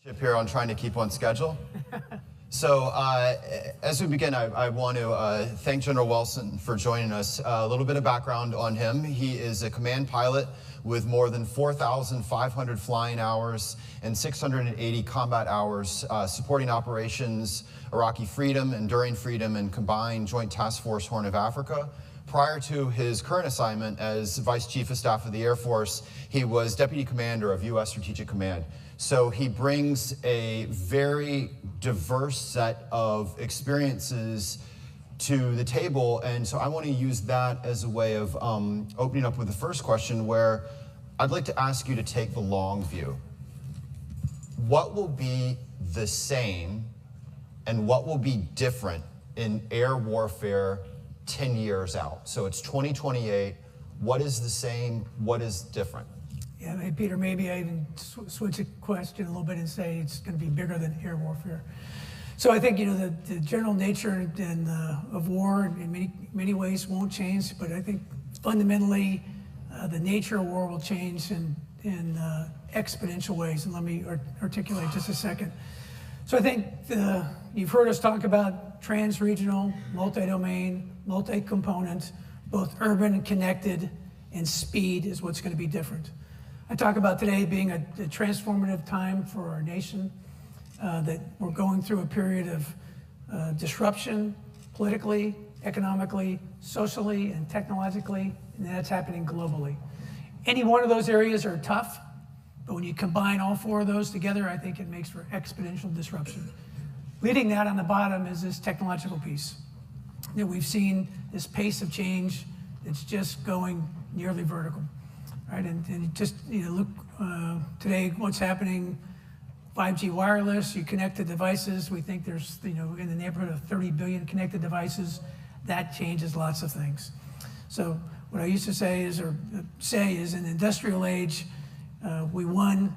Chip here on trying to keep on schedule. So as we begin, I want to thank General Wilson for joining us. A little bit of background on him. He is a command pilot with more than 4,500 flying hours and 680 combat hours supporting operations Iraqi Freedom, Enduring Freedom, and Combined Joint Task Force Horn of Africa. Prior to his current assignment as Vice Chief of Staff of the Air Force, he was Deputy Commander of U.S. Strategic Command. So he brings a very diverse set of experiences to the table, and so I want to use that as a way of opening up with the first question, where I'd like to ask you to take the long view. What will be the same and what will be different in air warfare 10 years out? So it's 2028. What is the same? What is different? Yeah, Peter, maybe I even switch the question a little bit and say it's going to be bigger than air warfare. So I think, the general nature of war in many ways won't change, but I think fundamentally the nature of war will change in exponential ways. And let me articulate just a second. So I think you've heard us talk about trans-regional, multi-domain, multi-component, both urban and connected, and speed is what's going to be different. I talk about today being a transformative time for our nation, that we're going through a period of disruption politically, economically, socially, and technologically, and that's happening globally. Any one of those areas are tough, but when you combine all four of those together, I think it makes for exponential disruption. Leading that on the bottom is this technological piece, that we've seen this pace of change that's just going nearly vertical. Right, and just look today, what's happening? 5G wireless, you connect the devices. We think there's in the neighborhood of 30 billion connected devices. That changes lots of things. So what I used to say is in the industrial age, we won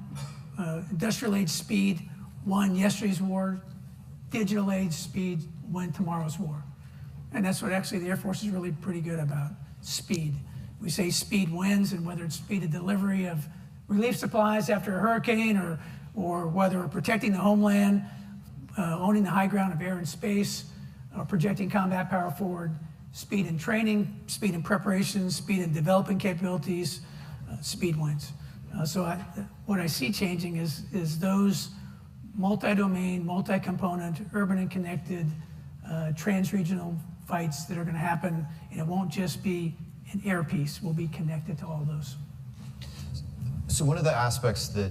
industrial age speed, won yesterday's war. Digital age speed, won tomorrow's war, and that's what actually the Air Force is really pretty good about: speed. We say speed wins, and whether it's speed of delivery of relief supplies after a hurricane, or whether we're protecting the homeland, owning the high ground of air and space, or projecting combat power forward, speed in training, speed in preparation, speed in developing capabilities, speed wins. What I see changing is those multi-domain, multi-component, urban and connected, trans-regional fights that are going to happen, and it won't just be an air piece. Will be connected to all of those. So one of the aspects that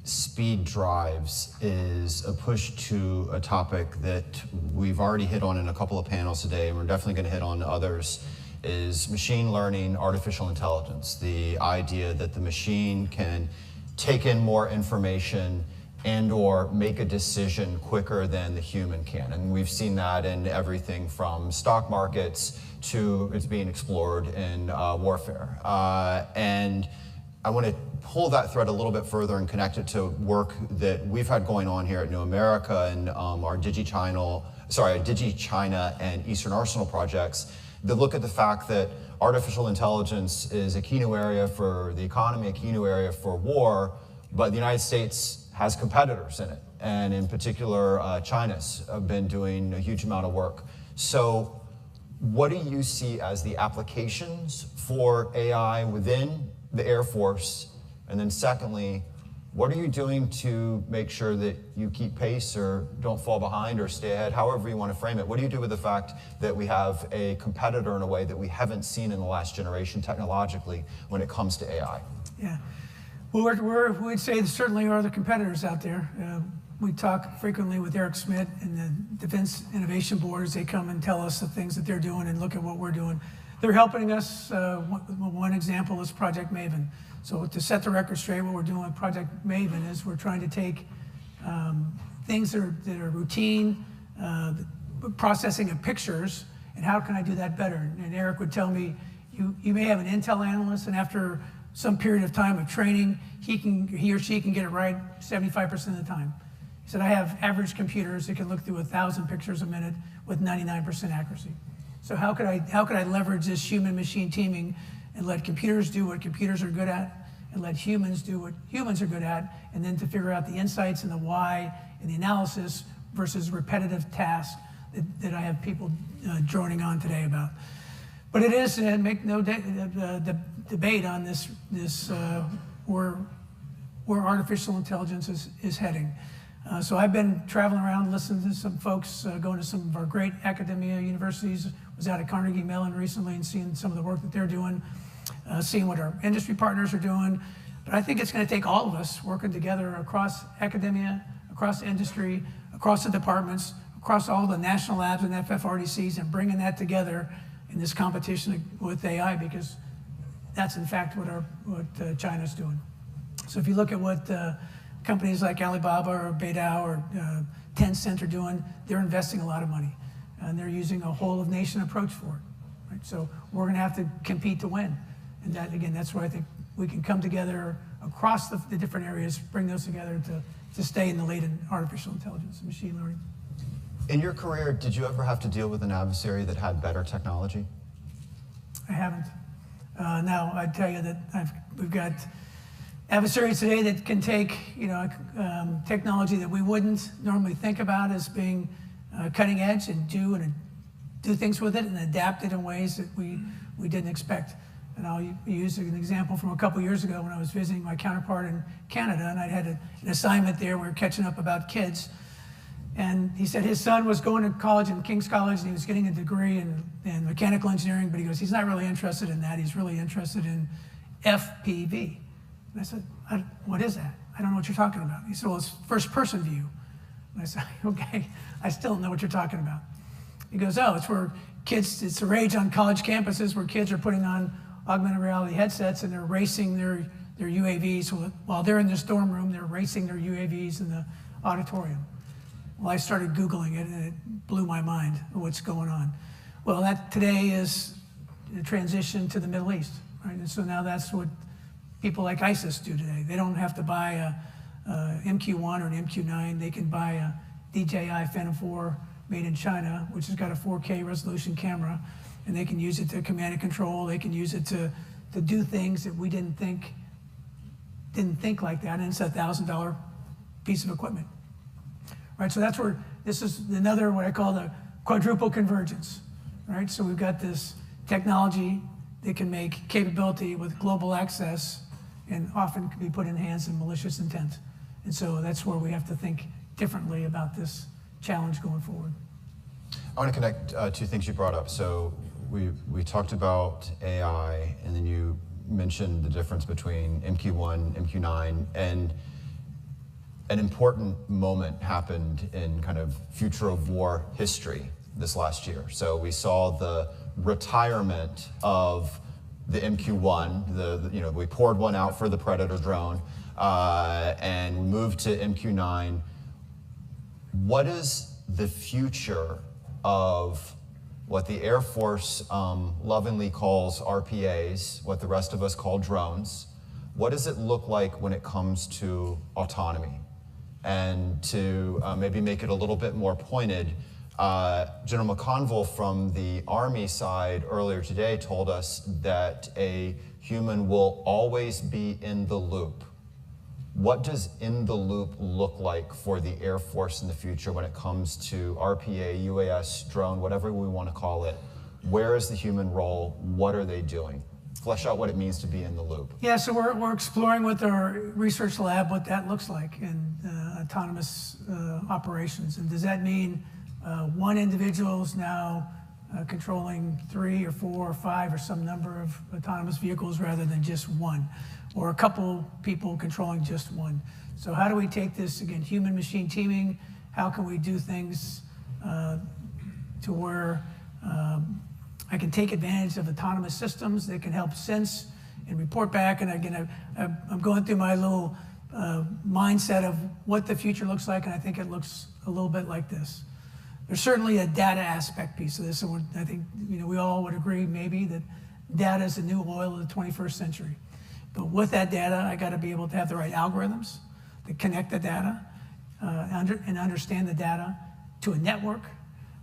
speed drives is a push to a topic that we've already hit on in a couple of panels today, and we're definitely going to hit on others, is machine learning, artificial intelligence. The idea that the machine can take in more information and or make a decision quicker than the human can. And we've seen that in everything from stock markets to it's being explored in warfare. And I want to pull that thread a little bit further and connect it to work that we've had going on here at New America and our DigiChina and Eastern Arsenal projects that look at the fact that artificial intelligence is a key new area for the economy, a key new area for war, but the United States has competitors in it. And in particular, China's been doing a huge amount of work. So what do you see as the applications for AI within the Air Force? And then secondly, what are you doing to make sure that you keep pace or don't fall behind or stay ahead, however you want to frame it? What do you do with the fact that we have a competitor in a way that we haven't seen in the last generation technologically when it comes to AI? Yeah. Well, we'd say there certainly are other competitors out there. We talk frequently with Eric Schmidt and the Defense Innovation Board as they come and tell us the things that they're doing and look at what we're doing. They're helping us. One example is Project Maven. So to set the record straight, what we're doing with Project Maven is we're trying to take things that are routine, processing of pictures, and how can I do that better? And Eric would tell me, you may have an Intel analyst, and after some period of time of training, he or she can get it right 75% of the time. He said, I have average computers that can look through 1,000 pictures a minute with 99% accuracy. So how could I leverage this human-machine teaming and let computers do what computers are good at, and let humans do what humans are good at, and then to figure out the insights and the why and the analysis versus repetitive tasks that I have people droning on today about. But it is, make no debate on this where artificial intelligence is heading. So I've been traveling around, listening to some folks, going to some of our great academia universities. Was out at Carnegie Mellon recently and seeing some of the work that they're doing, seeing what our industry partners are doing. But I think it's going to take all of us working together across academia, across industry, across the departments, across all the national labs and FFRDCs, and bringing that together in this competition with AI, because that's in fact what China's doing. So if you look at what companies like Alibaba or Beidou or Tencent are doing, they're investing a lot of money, and they're using a whole of nation approach for it. Right? So we're going to have to compete to win, and that again, that's where I think we can come together across the different areas, bring those together to stay in the lead in artificial intelligence and machine learning. In your career, did you ever have to deal with an adversary that had better technology? I haven't. Now, I tell you that we've got adversaries today that can take technology that we wouldn't normally think about as being cutting edge and do things with it and adapt it in ways that we didn't expect. And I'll use an example from a couple years ago when I was visiting my counterpart in Canada, and I had an assignment there. We were catching up about kids. And he said his son was going to college in King's College, and he was getting a degree in mechanical engineering, but he goes, he's not really interested in that. He's really interested in FPV. And I said, what is that? I don't know what you're talking about. He said, well, it's first person view. And I said, okay, I still don't know what you're talking about. He goes, oh, it's where kids, it's a rage on college campuses where kids are putting on augmented reality headsets and they're racing their UAVs. While they're in this dorm room, they're racing their UAVs in the auditorium. Well, I started Googling it, and it blew my mind of what's going on. Well, that today is the transition to the Middle East, right? And so now that's what people like ISIS do today. They don't have to buy a MQ-1 or an MQ-9. They can buy a DJI Phantom 4 made in China, which has got a 4K resolution camera, and they can use it to command and control. They can use it to do things that we didn't think like that, and it's a $1,000 piece of equipment. Right, so that's where this is another what I call the quadruple convergence. Right, so we've got this technology that can make capability with global access, and often can be put in hands of malicious intent. And so that's where we have to think differently about this challenge going forward. I want to connect two things you brought up. So we talked about AI, and then you mentioned the difference between MQ-1, MQ-9, and an important moment happened in kind of future of war history this last year. So we saw the retirement of the MQ-1. We poured one out for the Predator drone, and we moved to MQ-9. What is the future of what the Air Force lovingly calls RPAs, what the rest of us call drones? What does it look like when it comes to autonomy? And to maybe make it a little bit more pointed, General McConville from the Army side earlier today told us that a human will always be in the loop. What does in the loop look like for the Air Force in the future when it comes to RPA, UAS, drone, whatever we want to call it? Where is the human role? What are they doing? Flesh out what it means to be in the loop. Yeah, so we're exploring with our research lab what that looks like in autonomous operations. And does that mean one individual is now controlling 3 or 4 or 5 or some number of autonomous vehicles rather than just one, or a couple people controlling just one? So how do we take this, again, human-machine teaming? How can we do things to where I can take advantage of autonomous systems that can help sense and report back? And again, I'm going through my little mindset of what the future looks like, and I think it looks a little bit like this. There's certainly a data aspect piece of this, and I think we all would agree maybe that data is the new oil of the 21st century. But with that data, I got to be able to have the right algorithms that connect the data and understand the data to a network.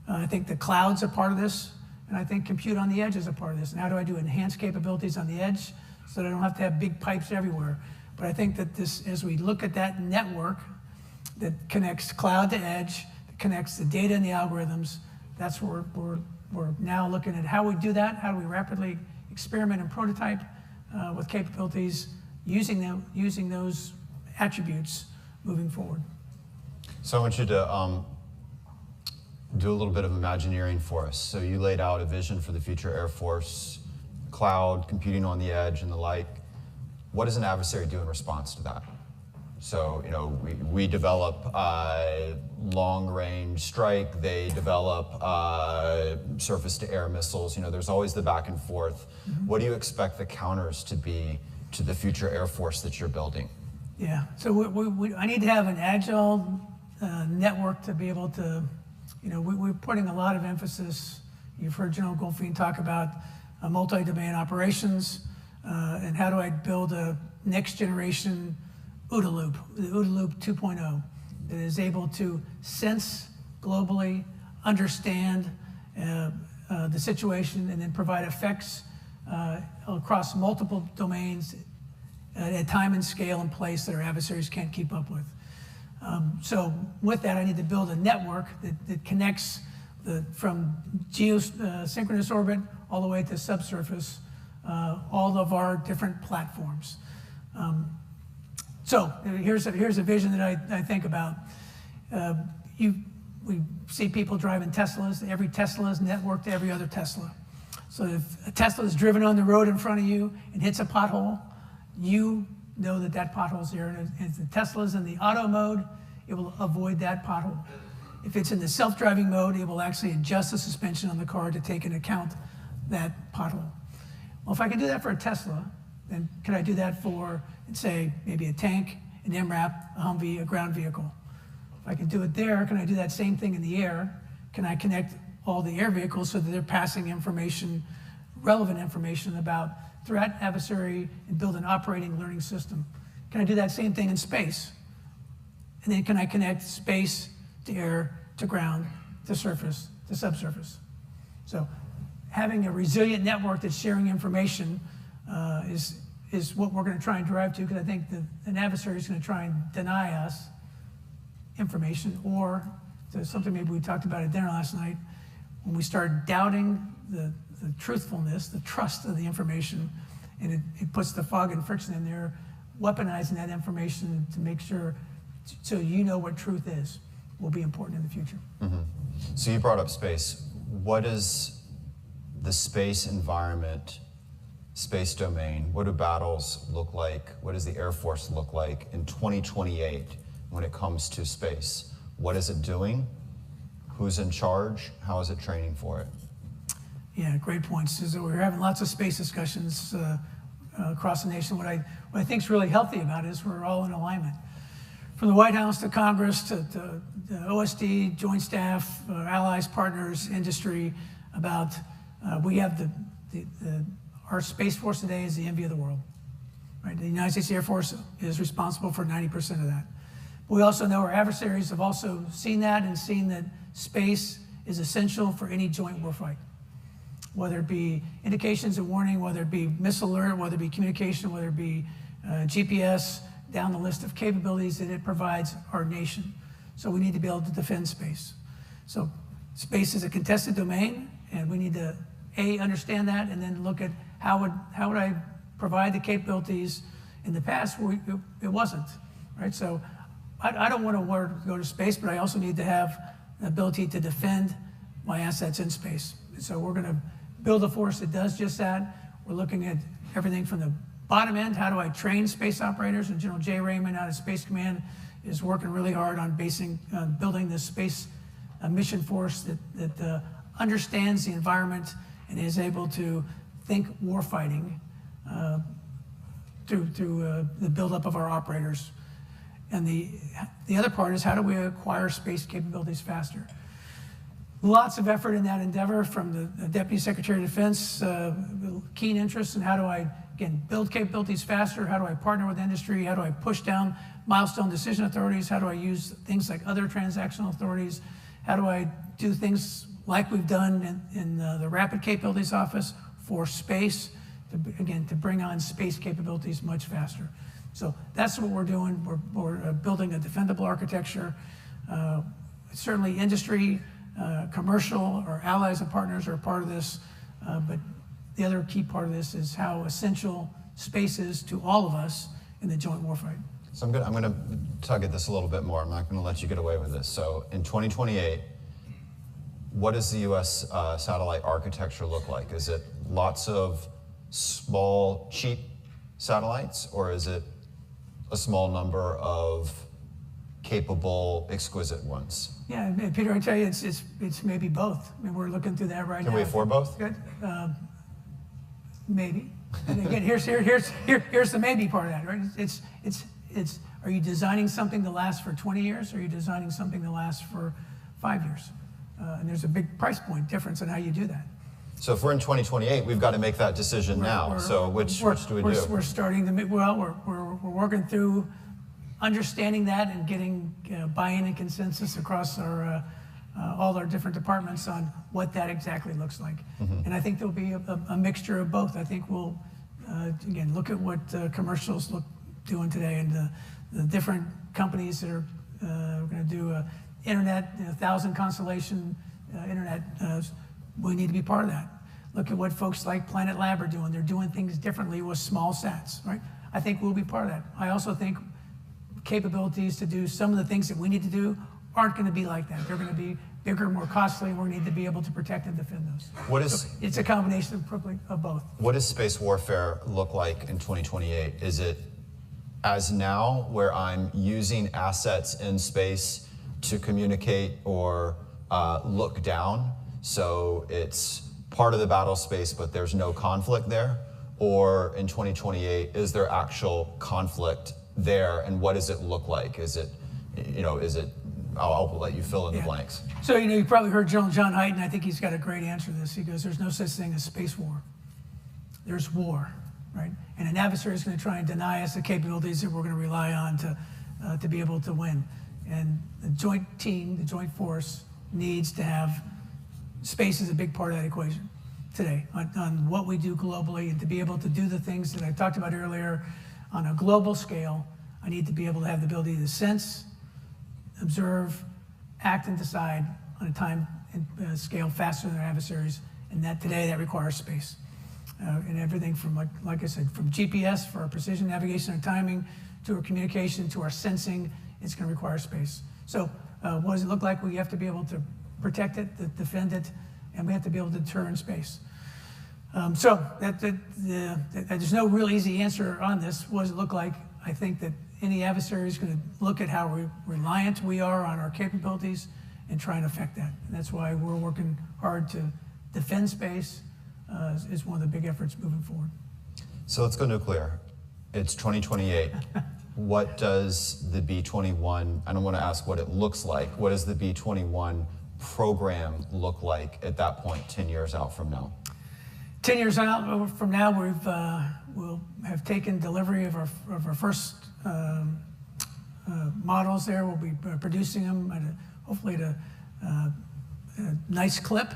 I think the cloud's a part of this. And I think compute on the edge is a part of this. And how do I do enhanced capabilities on the edge so they don't have to have big pipes everywhere. But I think that this, as we look at that network that connects cloud to edge, that connects the data and the algorithms, that's where we're now looking at how we do that, how do we rapidly experiment and prototype with capabilities, using those attributes moving forward. So I want you to do a little bit of Imagineering for us. So you laid out a vision for the future Air Force, cloud, computing on the edge, and the like. What does an adversary do in response to that? So, you know, we develop long-range strike. They develop surface-to-air missiles. You know, there's always the back and forth. Mm-hmm. What do you expect the counters to be to the future Air Force that you're building? Yeah, so I need to have an agile network to be able to, you know, we're putting a lot of emphasis. You've heard General Goldfein talk about multi-domain operations and how do I build a next generation OODA loop, the OODA loop 2.0, that is able to sense globally, understand the situation, and then provide effects across multiple domains at a time and scale and place that our adversaries can't keep up with. So with that, I need to build a network that connects from geosynchronous orbit all the way to subsurface, all of our different platforms. So here's a vision that I think about. We see people driving Teslas. Every Tesla is networked to every other Tesla. So if a Tesla is driven on the road in front of you and hits a pothole, you know that pothole is there. And if the Tesla's in the auto mode, it will avoid that pothole. If it's in the self-driving mode, it will actually adjust the suspension on the car to take into account that pothole. Well, if I can do that for a Tesla, then can I do that for, say, maybe a tank, an MRAP, a Humvee, a ground vehicle? If I can do it there, can I do that same thing in the air? Can I connect all the air vehicles so that they're passing information, relevant information about threat, adversary, and build an operating learning system? Can I do that same thing in space? And then can I connect space to air, to ground, to surface, to subsurface? So having a resilient network that's sharing information is what we're going to try and drive to, because I think an adversary is going to try and deny us information, or something maybe we talked about at dinner last night, when we start doubting the truthfulness, the trust of the information, and it puts the fog and friction in there, weaponizing that information to make sure, so you know what truth is, will be important in the future. Mm-hmm. So you brought up space. What is the space environment, space domain? What do battles look like? What does the Air Force look like in 2028 when it comes to space? What is it doing? Who's in charge? How is it training for it? Yeah, great points. So we're having lots of space discussions across the nation. What I think is really healthy about it is we're all in alignment. From the White House to Congress to OSD, Joint Staff, allies, partners, industry, about we have our Space Force today is the envy of the world. Right? The United States Air Force is responsible for 90% of that. But we also know our adversaries have also seen that and seen that space is essential for any joint warfight. Whether it be indications and warning, whether it be missile alert, whether it be communication, whether it be GPS, down the list of capabilities that it provides our nation. So we need to be able to defend space. So space is a contested domain, and we need to, A, understand that, and then look at how would I provide the capabilities. In the past, it wasn't, right? So I don't want to go to space, but I also need to have the ability to defend my assets in space. So we're going to build a force that does just that. We're looking at everything from the bottom end, how do I train space operators? And General Jay Raymond out of Space Command is working really hard on building this space mission force that understands the environment and is able to think warfighting through the buildup of our operators. And the other part is how do we acquire space capabilities faster? Lots of effort in that endeavor from the Deputy Secretary of Defense, keen interest in how do I, again, build capabilities faster, how do I partner with industry, how do I push down milestone decision authorities, how do I use things like other transactional authorities, how do I do things like we've done in the Rapid Capabilities Office for space again, to bring on space capabilities much faster. So that's what we're doing. We're building a defendable architecture. Certainly industry, commercial, our allies and partners are a part of this, but the other key part of this is how essential space is to all of us in the joint warfight. So I'm gonna tug at this a little bit more. I'm not gonna let you get away with this. So in 2028, what does the U.S. Satellite architecture look like? Is it lots of small, cheap satellites, or is it a small number of capable, exquisite ones? Yeah, and Peter, I tell you, it's maybe both. I mean, we're looking through that right now. Can we afford both? Good. Maybe. And again, here's the maybe part of that, right? It's are you designing something to last for 20 years, or are you designing something to last for 5 years? And there's a big price point difference in how you do that. So if we're in 2028, we've got to make that decision now. So which do we do? We're starting to make, well, we're working through understanding that and getting buy-in and consensus across our all our different departments on what that exactly looks like. And I think there'll be a mixture of both. I think we'll again look at what commercials doing today, and the different companies that are going to do internet, 1,000 constellation internet. We need to be part of that. Look at what folks like Planet Lab are doing. They're doing things differently with small sats, right? I think we'll be part of that. I also think capabilities to do some of the things that we need to do aren't going to be like that. They're going to be bigger, more costly, and we need to be able to protect and defend those. So it's a combination of both. What does space warfare look like in 2028? Is it as now, where I'm using assets in space to communicate or look down? So it's part of the battle space, but there's no conflict there? Or in 2028, is there actual conflict there, and what does it look like? Is it, I'll let you fill in the blanks. So, you probably heard General John Hyten. I think he's got a great answer to this. He goes, there's no such thing as space war. There's war, right? And an adversary is going to try and deny us the capabilities that we're going to rely on to be able to win. And the joint team, the joint force, needs to have space is a big part of that equation today on what we do globally, and to be able to do the things that I talked about earlier on a global scale. I need to be able to have the ability to sense, observe, act, and decide on a time and scale faster than our adversaries, and that today that requires space. And everything from, like I said, from GPS for our precision navigation and timing, to our communication, to our sensing, it's going to require space. So what does it look like? We have to be able to protect it, defend it, and we have to be able to deter in space. So there's no real easy answer on this. What does it look like? I think that any adversary is going to look at how reliant we are on our capabilities and try and affect that. And that's why we're working hard to defend space is one of the big efforts moving forward. So let's go nuclear. It's 2028. What does the B-21, I don't want to ask what it looks like, what does the B-21 program look like at that point, 10 years out from now? 10 years out from now, we'll have taken delivery of our first models there. We'll be producing them hopefully at a nice clip.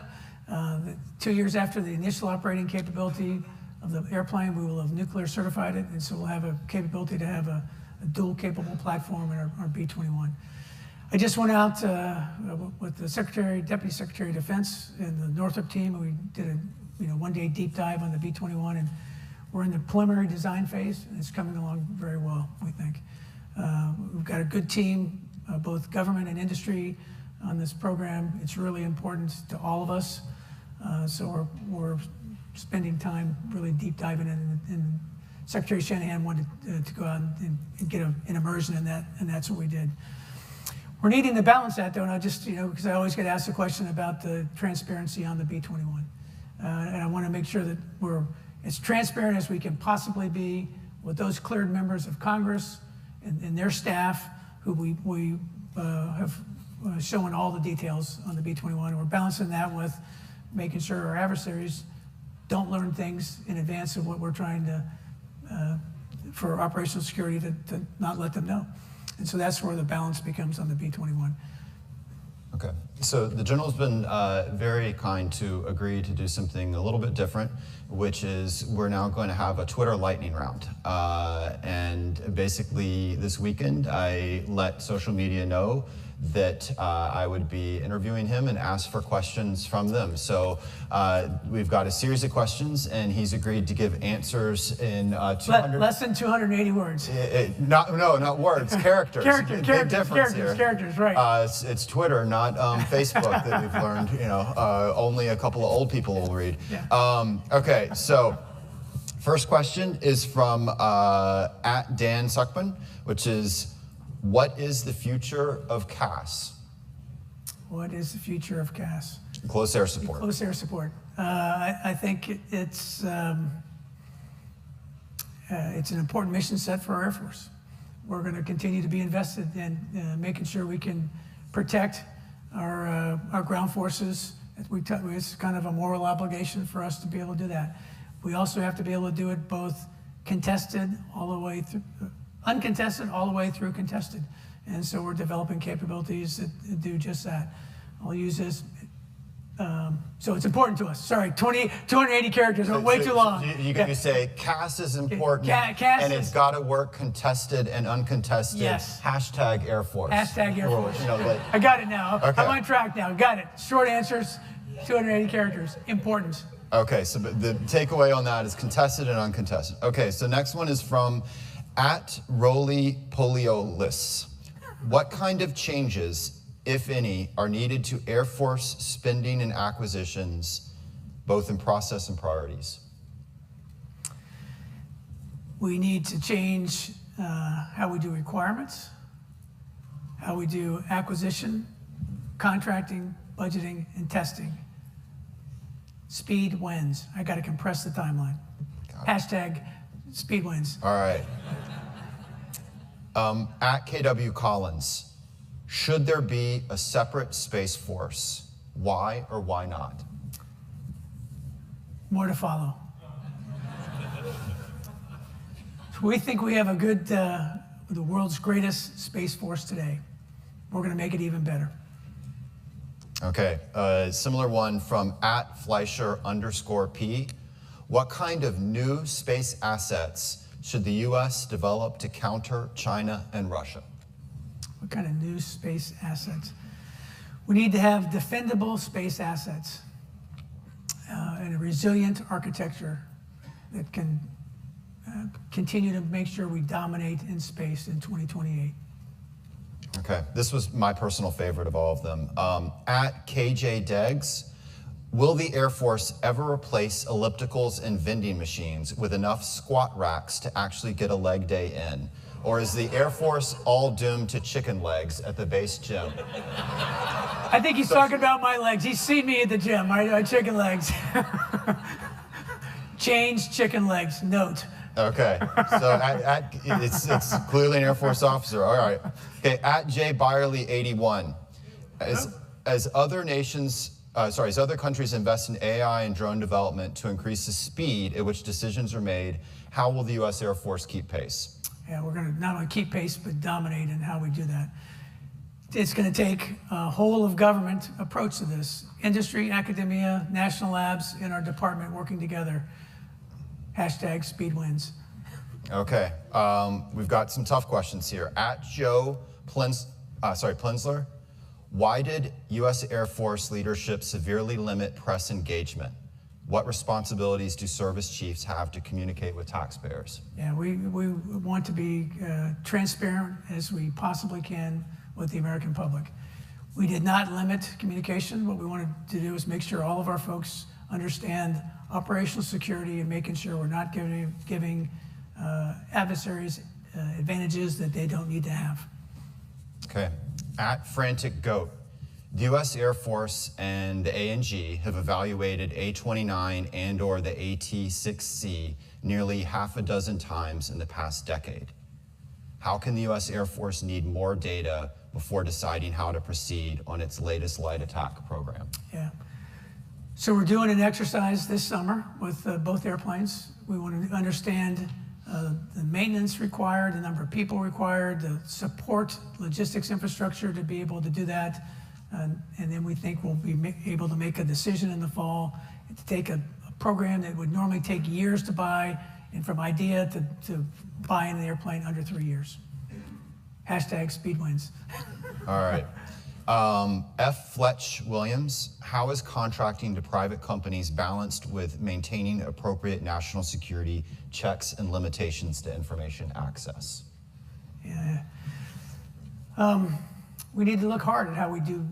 2 years after the initial operating capability of the airplane, we will have nuclear certified it, and so we'll have a capability to have a dual capable platform in our B-21. I just went out with the Deputy Secretary of Defense and the Northrop team, and we did a one-day deep dive on the B-21, and we're in the preliminary design phase, and it's coming along very well, we think. We've got a good team, both government and industry, on this program. It's really important to all of us, so we're spending time really deep diving in, and Secretary Shanahan wanted to go out and get an immersion in that, and that's what we did. We're needing to balance that, though, not just, because I always get asked the question about the transparency on the B-21. And I want to make sure that we're as transparent as we can possibly be with those cleared members of Congress and their staff, who we have shown all the details on the B-21. And we're balancing that with making sure our adversaries don't learn things in advance of what we're trying to, for operational security, to not let them know. And so that's where the balance becomes on the B-21. Okay, so the general's been very kind to agree to do something a little bit different, which is we're now going to have a Twitter lightning round. And basically this weekend, I let social media know that I would be interviewing him and ask for questions from them. So we've got a series of questions, and he's agreed to give answers in 200... Less than 280 words. Not words, characters. Big difference here. Characters, right. It's Twitter, not Facebook that we've learned, only a couple of old people will read. Yeah. Okay, so first question is from at Dan Suckman, which is, what is the future of CAS? What is the future of CAS? Close air support. Close air support. I think it's an important mission set for our Air Force. We're going to continue to be invested in making sure we can protect our ground forces. It's kind of a moral obligation for us to be able to do that. We also have to be able to do it both contested all the way through, uncontested all the way through contested. And so we're developing capabilities that do just that. I'll use this. So it's important to us. Sorry, 280 characters, way too long. You say CAS is important, CAS and it's got to work contested and uncontested. Yes. Hashtag Air Force. Hashtag Air Force. Like, I got it now. Okay. I'm on track now. Got it. Short answers, 280 characters. Important. Okay, so the takeaway on that is contested and uncontested. Okay, so next one is from at Roly Poliolis. What kind of changes, if any, are needed to Air Force spending and acquisitions, both in process and priorities? We need to change how we do requirements, how we do acquisition, contracting, budgeting, and testing. Speed wins. I got to compress the timeline. Hashtag speed wins. All right. At KW Collins, should there be a separate Space Force? Why or why not? More to follow. We think we have a good, the world's greatest Space Force today. We're going to make it even better. Okay, similar one from at Fleischer_P. What kind of new space assets should the U.S. develop to counter China and Russia? What kind of new space assets? We need to have defendable space assets and a resilient architecture that can continue to make sure we dominate in space in 2028. Okay, this was my personal favorite of all of them. At KJ Deggs, will the Air Force ever replace ellipticals and vending machines with enough squat racks to actually get a leg day in? Or is the Air Force all doomed to chicken legs at the base gym? I think he's talking about my legs. He's seen me at the gym, my chicken legs. Change chicken legs, note. Okay, so it's clearly an Air Force officer. All right. Okay, at J Byerly 81, as other countries invest in AI and drone development to increase the speed at which decisions are made, how will the U.S. Air Force keep pace? Yeah, we're going to not only keep pace, but dominate in how we do that. It's going to take a whole of government approach to this. Industry, academia, national labs, and our department working together. Hashtag speed wins. Okay, we've got some tough questions here. At Joe Plensler, why did U.S. Air Force leadership severely limit press engagement? What responsibilities do service chiefs have to communicate with taxpayers? Yeah, we want to be transparent as we possibly can with the American public. We did not limit communication. What we wanted to do is make sure all of our folks understand operational security and making sure we're not giving adversaries advantages that they don't need to have. Okay. At Frantic Goat, the U.S. Air Force and the A&G have evaluated A-29 and/or the AT-6C nearly half a dozen times in the past decade. How can the U.S. Air Force need more data before deciding how to proceed on its latest light attack program? Yeah. So we're doing an exercise this summer with both airplanes. We want to understand the maintenance required, the number of people required, the support logistics infrastructure to be able to do that, And then we think we'll be able to make a decision in the fall to take a program that would normally take years to buy, and from idea to buying an airplane under 3 years. Hashtag speed wins. All right. F. Fletch Williams, how is contracting to private companies balanced with maintaining appropriate national security checks and limitations to information access? Yeah. We need to look hard at how we do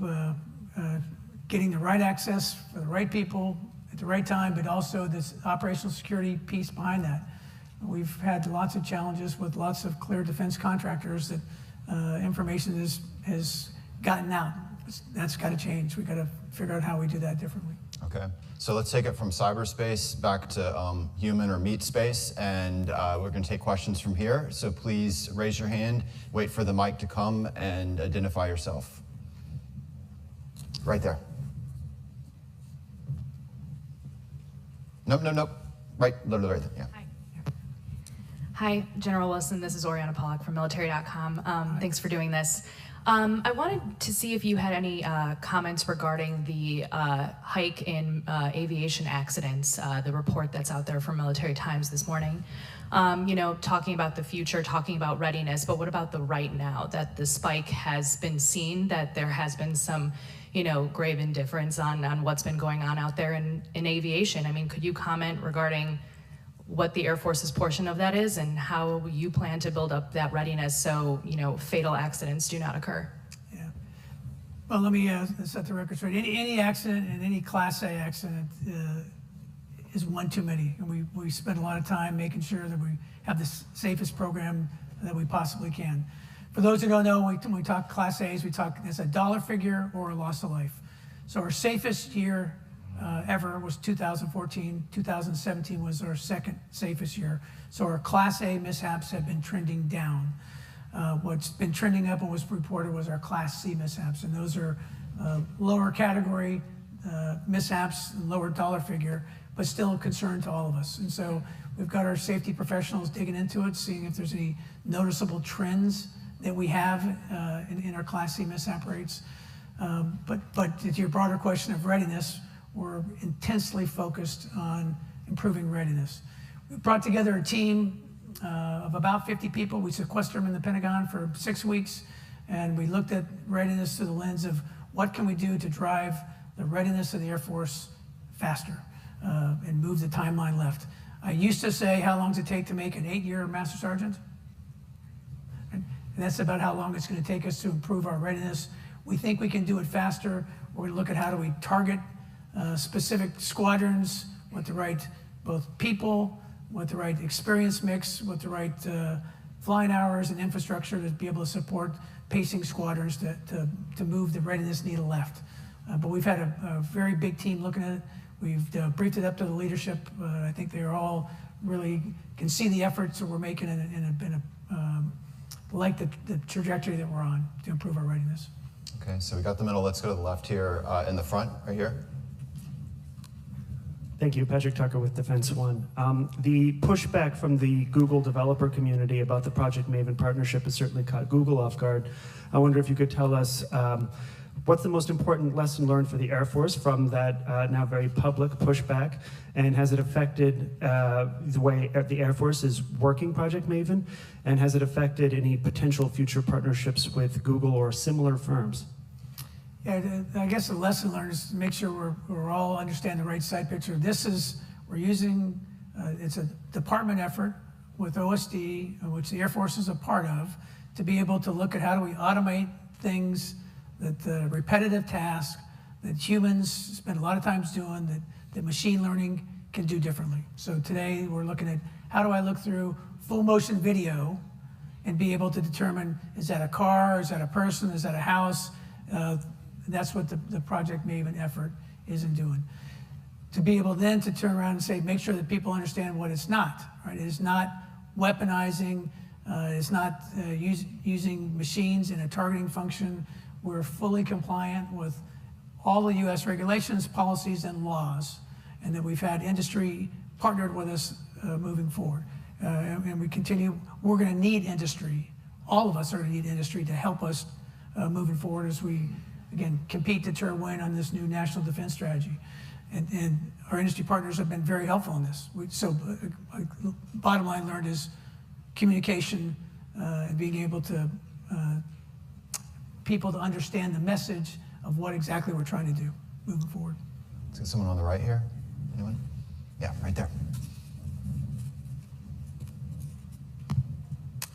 getting the right access for the right people at the right time, but also this operational security piece behind that. We've had lots of challenges with lots of clear defense contractors that information has gotten out. That's got to change. We've got to figure out how we do that differently. Okay, so let's take it from cyberspace back to human or meat space, and we're going to take questions from here. So please raise your hand, wait for the mic to come, and identify yourself. Right there. Nope. Right, literally right there. Yeah. Hi, General Wilson. This is Oriana Pollack from military.com. Thanks for doing this. I wanted to see if you had any comments regarding the hike in aviation accidents, the report that's out there from Military Times this morning. You know, talking about the future, talking about readiness, but what about the right now, that the spike has been seen, that there has been some, you know, grave indifference on what's been going on out there in aviation? I mean, could you comment regarding what the Air Force's portion of that is and how you plan to build up that readiness so, you know, fatal accidents do not occur? Yeah. Well, let me set the record straight. Any accident and any Class A accident is one too many. And we spend a lot of time making sure that we have the safest program that we possibly can. For those who don't know, when we talk Class A's, we talk, it's a dollar figure or a loss of life. So our safest year ever was 2014. 2017 was our second safest year. So our Class A mishaps have been trending down. What's been trending up and was reported was our Class C mishaps, and those are lower category mishaps, lower dollar figure, but still a concern to all of us. And so we've got our safety professionals digging into it, seeing if there's any noticeable trends that we have in our Class C mishap rates. But to your broader question of readiness, we're intensely focused on improving readiness. We brought together a team of about 50 people. We sequestered them in the Pentagon for 6 weeks, and we looked at readiness through the lens of what can we do to drive the readiness of the Air Force faster and move the timeline left. I used to say, how long does it take to make an 8-year Master Sergeant? And that's about how long it's going to take us to improve our readiness. We think we can do it faster. We're going to look at how do we target specific squadrons with the right both people, with the right experience mix, with the right flying hours and infrastructure to be able to support pacing squadrons to move the readiness needle left. But we've had a very big team looking at it. We've briefed it up to the leadership. I think they are all really can see the efforts that we're making and like the trajectory that we're on to improve our readiness. Okay, so we got the middle. Let's go to the left here in the front, right here. Thank you, Patrick Tucker with Defense One. The pushback from the Google developer community about the Project Maven partnership has certainly caught Google off guard. I wonder if you could tell us what's the most important lesson learned for the Air Force from that now very public pushback, and has it affected the way the Air Force is working Project Maven, and has it affected any potential future partnerships with Google or similar firms? Yeah, I guess the lesson learned is to make sure we're all understand the right side picture. We're using, it's a department effort with OSD, which the Air Force is a part of, to be able to look at how do we automate things, that the repetitive tasks that humans spend a lot of times doing, that machine learning can do differently. So today we're looking at how do I look through full motion video and be able to determine, is that a car, is that a person, is that a house? That's what the Project Maven effort is in doing. To be able then to turn around and say, make sure that people understand what it's not, right? It is not weaponizing, it's not using machines in a targeting function. We're fully compliant with all the US regulations, policies, and laws, and that we've had industry partnered with us moving forward. And we continue, we're gonna need industry. All of us are gonna need industry to help us moving forward as we again, compete, deter, win on this new national defense strategy. And our industry partners have been very helpful in this. Bottom line learned is communication and being able to, people to understand the message of what exactly we're trying to do moving forward. Is there someone on the right here? Anyone? Yeah, right there.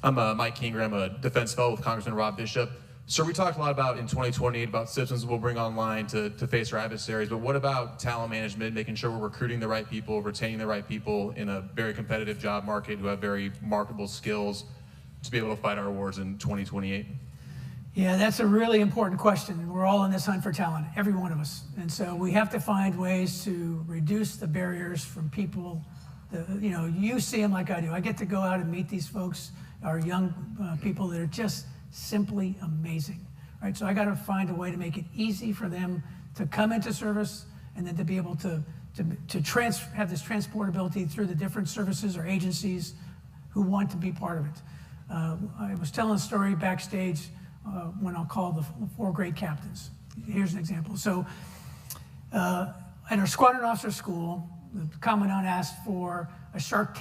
I'm Mike Kingram, a defense fellow with Congressman Rob Bishop. Sir, we talked a lot about in 2028 about systems we'll bring online to face our adversaries, but what about talent management, making sure we're recruiting the right people, retaining the right people in a very competitive job market who have very marketable skills to be able to fight our wars in 2028? Yeah, that's a really important question. We're all in this hunt for talent, every one of us. And so we have to find ways to reduce the barriers from people. You see them like I do. I get to go out and meet these folks, our young people that are just simply amazing, right? So I got to find a way to make it easy for them to come into service and then to be able to have this transportability through the different services or agencies who want to be part of it. I was telling a story backstage when I'll call the 4 great captains. Here's an example. So at our squadron officer school, the commandant asked for a Shark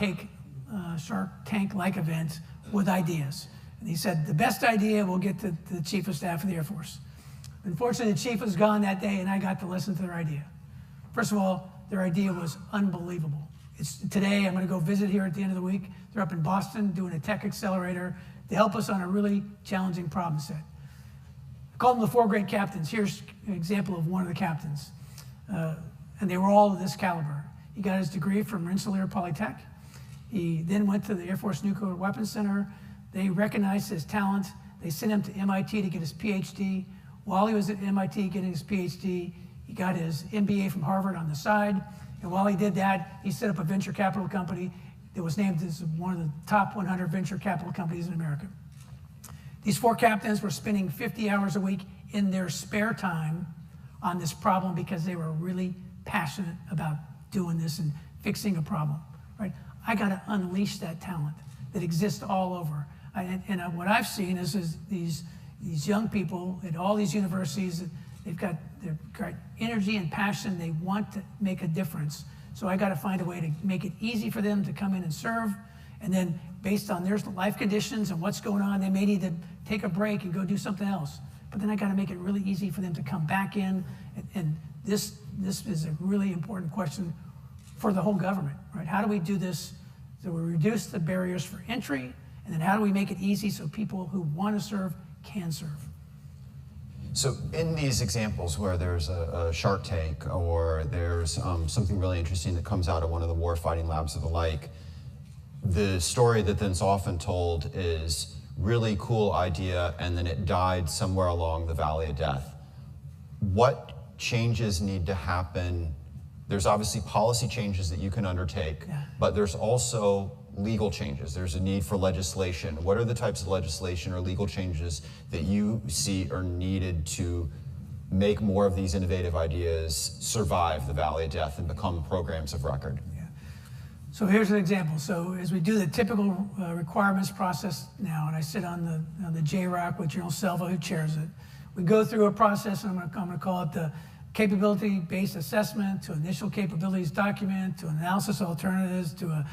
Tank-like event with ideas. And he said, the best idea will get to the Chief of Staff of the Air Force. Unfortunately, the Chief was gone that day, and I got to listen to their idea. First of all, their idea was unbelievable. Today, I'm going to go visit here at the end of the week. They're up in Boston doing a tech accelerator to help us on a really challenging problem set. I called them the 4 great captains. Here's an example of one of the captains. And they were all of this caliber. He got his degree from Rensselaer Polytech. He then went to the Air Force Nuclear Weapons Center. They recognized his talent. They sent him to MIT to get his PhD. While he was at MIT getting his PhD, he got his MBA from Harvard on the side. And while he did that, he set up a venture capital company that was named as one of the top 100 venture capital companies in America. These 4 captains were spending 50 hours a week in their spare time on this problem because they were really passionate about doing this and fixing a problem, right? I got to unleash that talent that exists all over. And what I've seen is these young people at all these universities, they've got energy and passion. They want to make a difference. So I got to find a way to make it easy for them to come in and serve. And then based on their life conditions and what's going on, they may need to take a break and go do something else. But then I got to make it really easy for them to come back in. And this is a really important question for the whole government, right? How do we do this so we reduce the barriers for entry? And then how do we make it easy so people who want to serve can serve? So in these examples where there's a Shark Tank or there's something really interesting that comes out of one of the warfighting labs or the like, the story that then's often told is really cool idea and then it died somewhere along the valley of death. What changes need to happen? There's obviously policy changes that you can undertake, but there's also legal changes. There's a need for legislation. What are the types of legislation or legal changes that you see are needed to make more of these innovative ideas survive the valley of death and become programs of record? So here's an example. So as we do the typical requirements process now, and I sit on the JROC with General Selva, who chairs it, we go through a process, and I'm going to call it the capability-based assessment, to initial capabilities document, to analysis alternatives, to a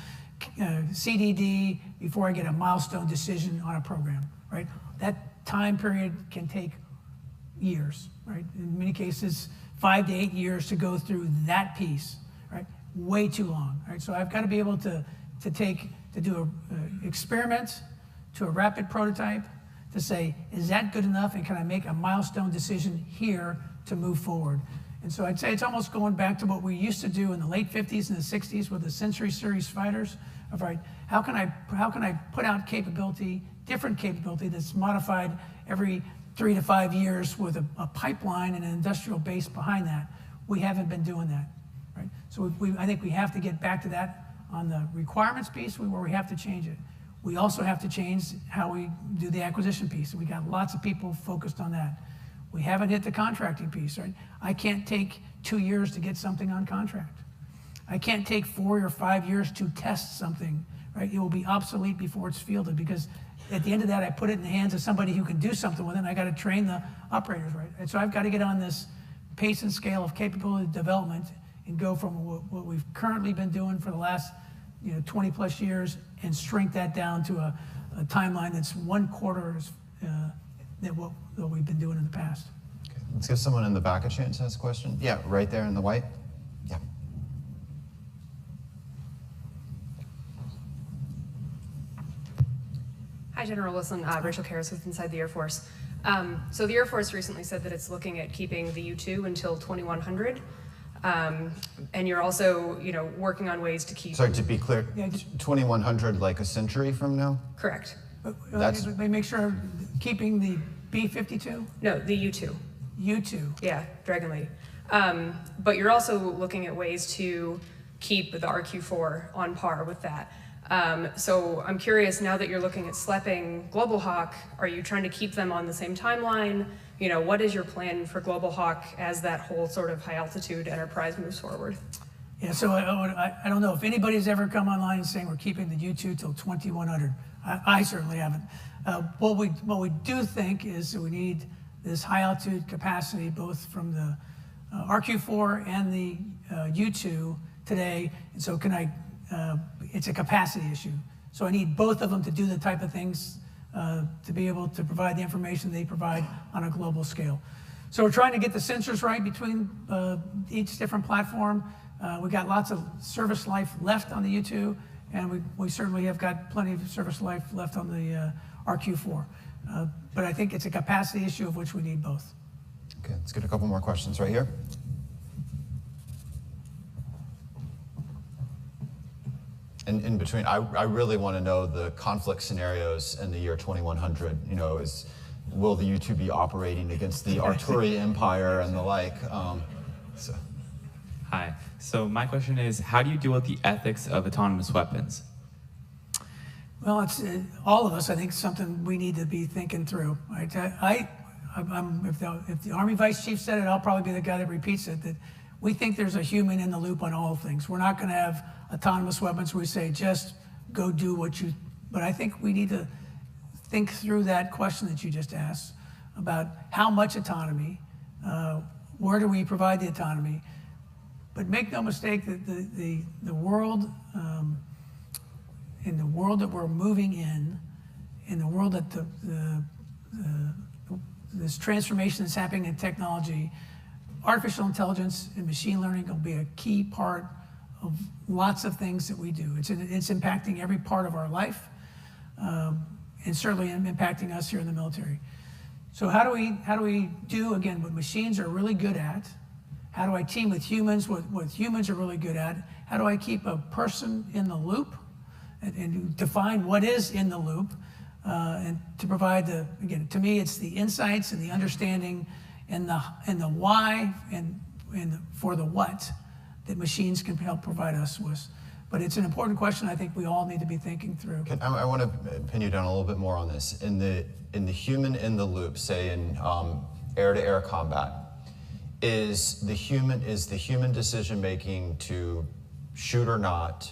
CDD, before I get a milestone decision on a program, right? That time period can take years, right? In many cases, 5 to 8 years to go through that piece, right? Way too long, right? So I've got to be able to do an experiment to a rapid prototype to say, is that good enough? And can I make a milestone decision here to move forward? And so I'd say it's almost going back to what we used to do in the late 50s and the 60s with the Century Series fighters of, right, how can I put out capability, different capability that's modified every 3 to 5 years with a pipeline and an industrial base behind that. We haven't been doing that, right? So I think we have to get back to that on the requirements piece where we have to change it. We also have to change how we do the acquisition piece. We got lots of people focused on that. We haven't hit the contracting piece, right? I can't take 2 years to get something on contract. I can't take 4 or 5 years to test something, right? It will be obsolete before it's fielded because at the end of that, I put it in the hands of somebody who can do something with it, and I got to train the operators right. And so I've got to get on this pace and scale of capability development and go from what we've currently been doing for the last 20 plus years and shrink that down to a timeline that's 1/4 than what we've been doing in the past. Okay. Let's give someone in the back a chance to ask a question. Yeah, right there in the white. Yeah. Hi, General Wilson. Rachel Karras with Inside the Air Force. So the Air Force recently said that it's looking at keeping the U-2 until 2100. And you're also, working on ways to keep... Sorry, to be clear, Yeah, 2100 like a century from now? Correct. That's- They make sure keeping the B-52, No, the U-2. U-2. Yeah, Dragon Lady. But you're also looking at ways to keep the RQ-4 on par with that. So I'm curious, now that you're looking at SLEPing Global Hawk, are you trying to keep them on the same timeline? What is your plan for Global Hawk as that whole sort of high altitude enterprise moves forward? Yeah, so I don't know if anybody's ever come online saying we're keeping the U-2 till 2100. I certainly haven't. What we do think is that we need this high altitude capacity both from the RQ-4 and the U-2 today. And so it's a capacity issue. So I need both of them to do the type of things to be able to provide the information they provide on a global scale. So we're trying to get the sensors right between each different platform. We got lots of service life left on the U-2, and we certainly have got plenty of service life left on the RQ-4. But I think it's a capacity issue of which we need both. Okay, let's get a couple more questions right here. And in between, I really want to know the conflict scenarios in the year 2100. Will the U-2 be operating against the Arturi Empire and the like? Hi. So my question is, how do you deal with the ethics of autonomous weapons? Well, it's all of us. I think something we need to be thinking through. Right? If the Army Vice Chief said it, I'll probably be the guy that repeats it. That we think there's a human in the loop on all things. We're not going to have autonomous weapons where we say just go do what you. But I think we need to think through that question that you just asked about how much autonomy, where do we provide the autonomy. But make no mistake that the world, in the world that we're moving in the world that this transformation that's happening in technology, artificial intelligence and machine learning will be a key part of lots of things that we do. It's impacting every part of our life, and certainly impacting us here in the military. So how do we do again what machines are really good at? How do I team with humans, what humans are really good at? How do I keep a person in the loop and define what is in the loop and to provide again, to me, it's the insights and the understanding and the why and for the what that machines can help provide us with. But it's an important question I think we all need to be thinking through. I want to pin you down a little bit more on this. In the human in the loop, say in air-to-air combat, is the human decision making to shoot or not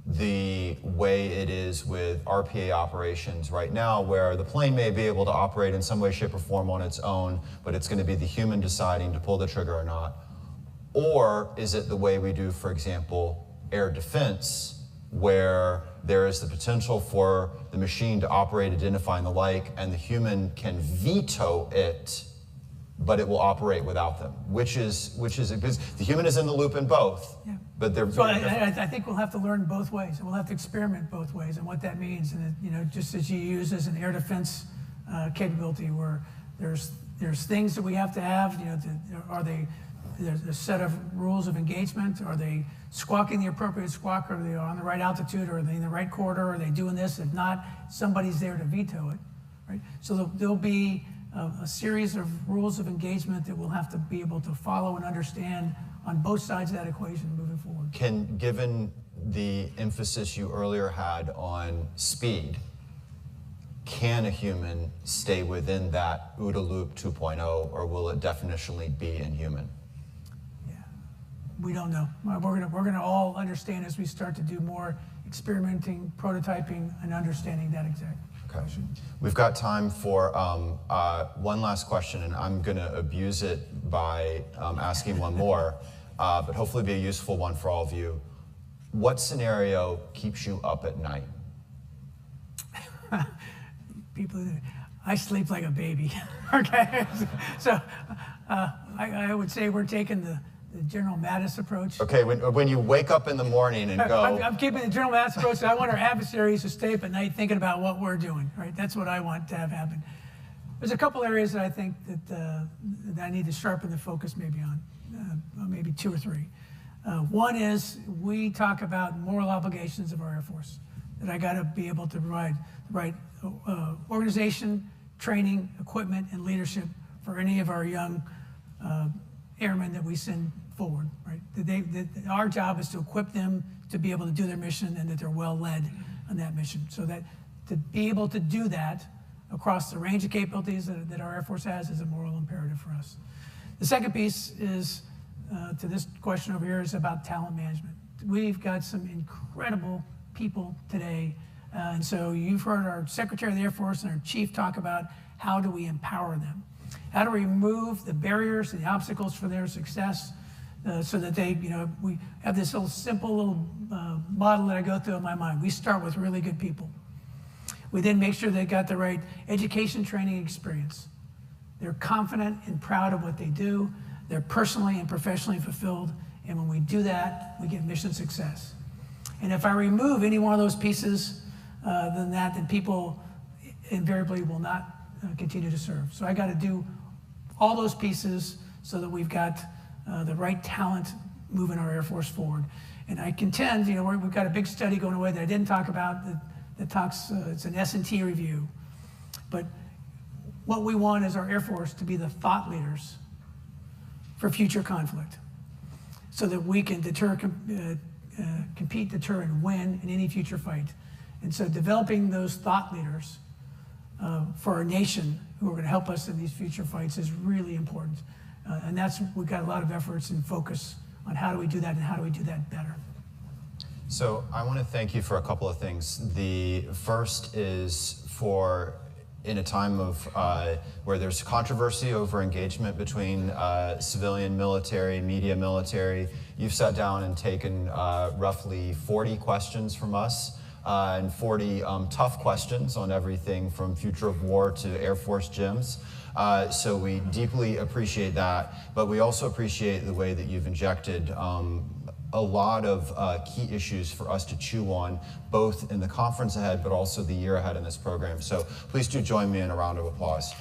the way it is with RPA operations right now, where the plane may be able to operate in some way, shape, or form on its own, but it's going to be the human deciding to pull the trigger or not? Or is it the way we do, for example, air defense, where there is the potential for the machine to operate, identify, and the like, and the human can veto it, but it will operate without them? Which is it? Because the human is in the loop in both, Yeah. but they're So very different. I think we'll have to learn both ways, and we'll have to experiment both ways and what that means. And just as you use as an air defense capability, where there's things that we have to have. There's a set of rules of engagement. Are they squawking the appropriate squawk? Are they on the right altitude? Are they in the right corridor? Are they doing this? If not, somebody's there to veto it, right? So there'll be a series of rules of engagement that we'll have to be able to follow and understand on both sides of that equation moving forward. Given the emphasis you earlier had on speed, can a human stay within that OODA loop 2.0, or will it definitionally be inhuman? We don't know. We're gonna all understand as we start to do more experimenting, prototyping, and understanding that exact. Okay. We've got time for one last question, and I'm going to abuse it by asking one more, but hopefully be a useful one for all of you. What scenario keeps you up at night? I sleep like a baby. Okay, so I would say we're taking the General Mattis approach. Okay, when you wake up in the morning and go... I'm keeping the General Mattis approach. I want our adversaries to stay up at night thinking about what we're doing, right? That's what I want to have happen. There's a couple areas that I think that I need to sharpen the focus maybe on, maybe 2 or 3. One is we talk about moral obligations of our Air Force, that I got to be able to provide the right organization, training, equipment, and leadership for any of our young airmen that we send forward, right? Our job is to equip them to be able to do their mission and that they're well led on that mission. So that to be able to do that across the range of capabilities that our Air Force has is a moral imperative for us. The second piece is, to this question over here, is about talent management. We've got some incredible people today. And so you've heard our Secretary of the Air Force and our Chief talk about how do we empower them? How do we remove the barriers and the obstacles for their success so that they, we have this little simple little model that I go through in my mind. We start with really good people. We then make sure they got the right education, training, experience. They're confident and proud of what they do. They're personally and professionally fulfilled. And when we do that, we get mission success. And if I remove any one of those pieces, then people invariably will not continue to serve. So I got to do all those pieces so that we've got the right talent moving our Air Force forward. And I contend, we've got a big study going away that I didn't talk about that talks, it's an S&T review. But what we want is our Air Force to be the thought leaders for future conflict so that we can compete, deter, and win in any future fight. And so developing those thought leaders for our nation who are going to help us in these future fights is really important. And we've got a lot of efforts and focus on how do we do that and how do we do that better. So I want to thank you for a couple of things. The first is in a time of where there's controversy over engagement between civilian military, media military, you've sat down and taken roughly 40 questions from us and 40 tough questions on everything from future of war to Air Force gyms. So we deeply appreciate that, but we also appreciate the way that you've injected a lot of key issues for us to chew on, both in the conference ahead, but also the year ahead in this program. So please do join me in a round of applause.